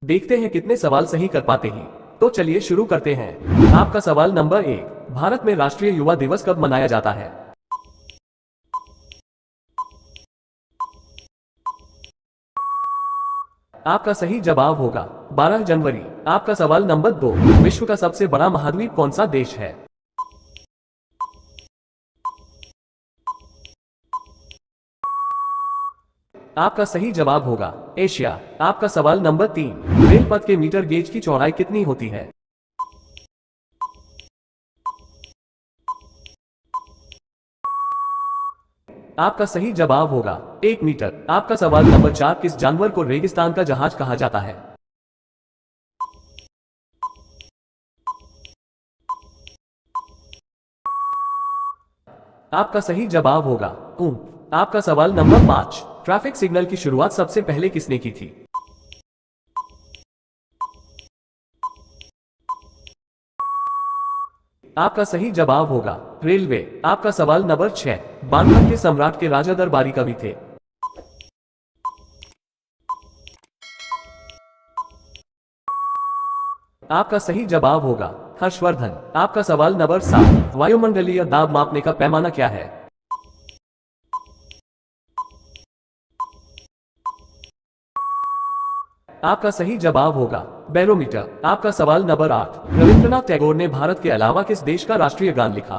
देखते हैं कितने सवाल सही कर पाते हैं। तो चलिए शुरू करते हैं। आपका सवाल नंबर 1, भारत में राष्ट्रीय युवा दिवस कब मनाया जाता है? आपका सही जवाब होगा 12 जनवरी। आपका सवाल नंबर 2, विश्व का सबसे बड़ा महाद्वीप कौन सा देश है? आपका सही जवाब होगा एशिया। आपका सवाल नंबर 3, रेल पथ के मीटर गेज की चौड़ाई कितनी होती है? आपका सही जवाब होगा 1 मीटर। आपका सवाल नंबर 4, किस जानवर को रेगिस्तान का जहाज कहा जाता है? आपका सही जवाब होगा ऊंट। आपका सवाल नंबर 5, ट्रैफिक सिग्नल की शुरुआत सबसे पहले किसने की थी? आपका सही जवाब होगा रेलवे। आपका सवाल नंबर 6, बांद्रा के सम्राट के राजा दरबारी कवि थे? आपका सही जवाब होगा हर्षवर्धन। आपका सवाल नंबर 7, वायुमंडलीय दाब मापने का पैमाना क्या है? आपका सही जवाब होगा बैरोमीटर। आपका सवाल नंबर 8, रविंद्रनाथ टैगोर ने भारत के अलावा किस देश का राष्ट्रीय गान लिखा?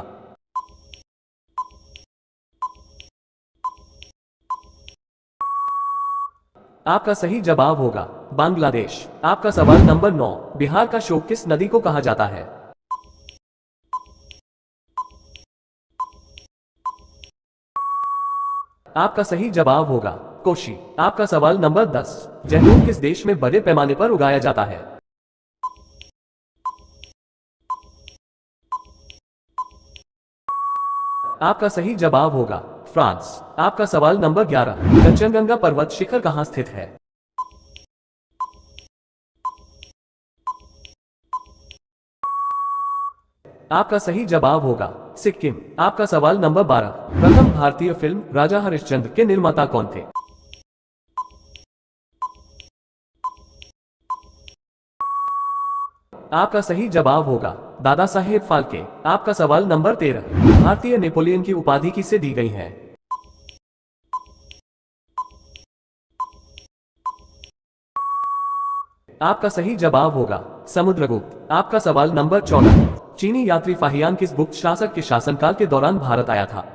आपका सही जवाब होगा बांग्लादेश। आपका सवाल नंबर 9, बिहार का शोक किस नदी को कहा जाता है? आपका सही जवाब होगा कोशी। आपका सवाल नंबर 10, जैतून किस देश में बड़े पैमाने पर उगाया जाता है? आपका सही जवाब होगा फ्रांस। आपका सवाल नंबर 11, कंचनजंगा पर्वत शिखर कहाँ स्थित है? आपका सही जवाब होगा सिक्किम। आपका सवाल नंबर 12, प्रथम भारतीय फिल्म राजा हरिश्चंद्र के निर्माता कौन थे? आपका सही जवाब होगा दादा साहेब फाल्के। आपका सवाल नंबर 13, भारतीय नेपोलियन की उपाधि किसे दी गई है? आपका सही जवाब होगा समुद्रगुप्त। आपका सवाल नंबर 14, चीनी यात्री फाहियान किस गुप्त शासक के शासनकाल के दौरान भारत आया था?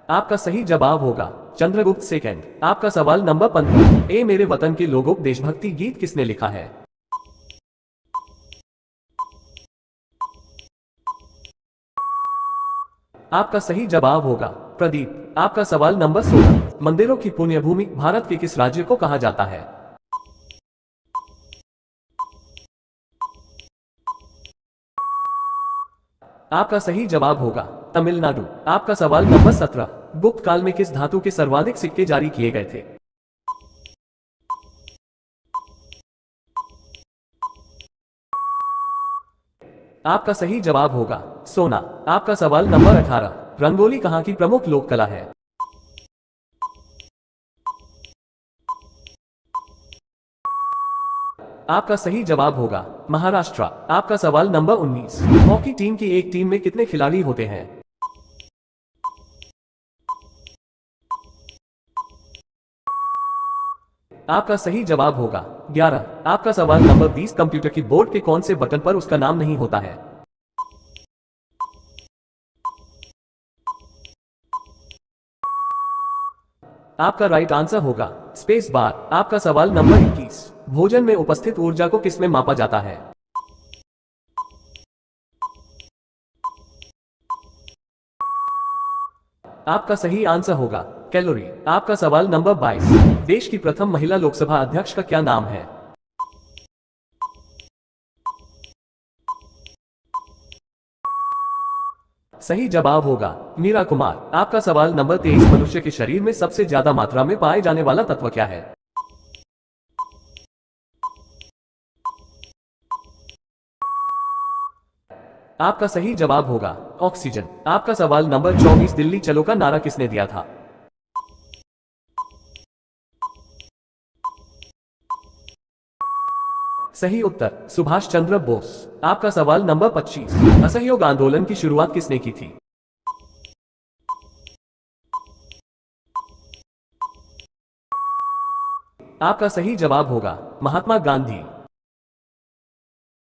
आपका सही जवाब होगा चंद्रगुप्त सेकंड। आपका सवाल नंबर 15, ए मेरे वतन के लोगों देशभक्ति गीत किसने लिखा है? आपका सही जवाब होगा प्रदीप। आपका सवाल नंबर 16, मंदिरों की पुण्य भूमि भारत के किस राज्य को कहा जाता है? आपका सही जवाब होगा तमिलनाडु। आपका सवाल नंबर 17, गुप्त काल में किस धातु के सर्वाधिक सिक्के जारी किए गए थे? आपका सही जवाब होगा सोना। आपका सवाल नंबर 18, रंगोली कहाँ की प्रमुख लोक कला है? आपका सही जवाब होगा महाराष्ट्र। आपका सवाल नंबर 19, हॉकी टीम की एक टीम में कितने खिलाड़ी होते हैं? आपका सही जवाब होगा 11। आपका सवाल नंबर 20, कंप्यूटर की बोर्ड के कौन से बटन पर उसका नाम नहीं होता है? आपका राइट आंसर होगा स्पेस बार। आपका सवाल नंबर 21, भोजन में उपस्थित ऊर्जा को किसमें मापा जाता है? आपका सही आंसर होगा कैलोरी। आपका सवाल नंबर 22, देश की प्रथम महिला लोकसभा अध्यक्ष का क्या नाम है? सही जवाब होगा मीरा कुमार। आपका सवाल नंबर 23, मनुष्य के शरीर में सबसे ज्यादा मात्रा में पाए जाने वाला तत्व क्या है? आपका सही जवाब होगा ऑक्सीजन। आपका सवाल नंबर 24, दिल्ली चलो का नारा किसने दिया था? सही उत्तर सुभाष चंद्र बोस। आपका सवाल नंबर 25, असहयोग आंदोलन की शुरुआत किसने की थी? आपका सही जवाब होगा महात्मा गांधी।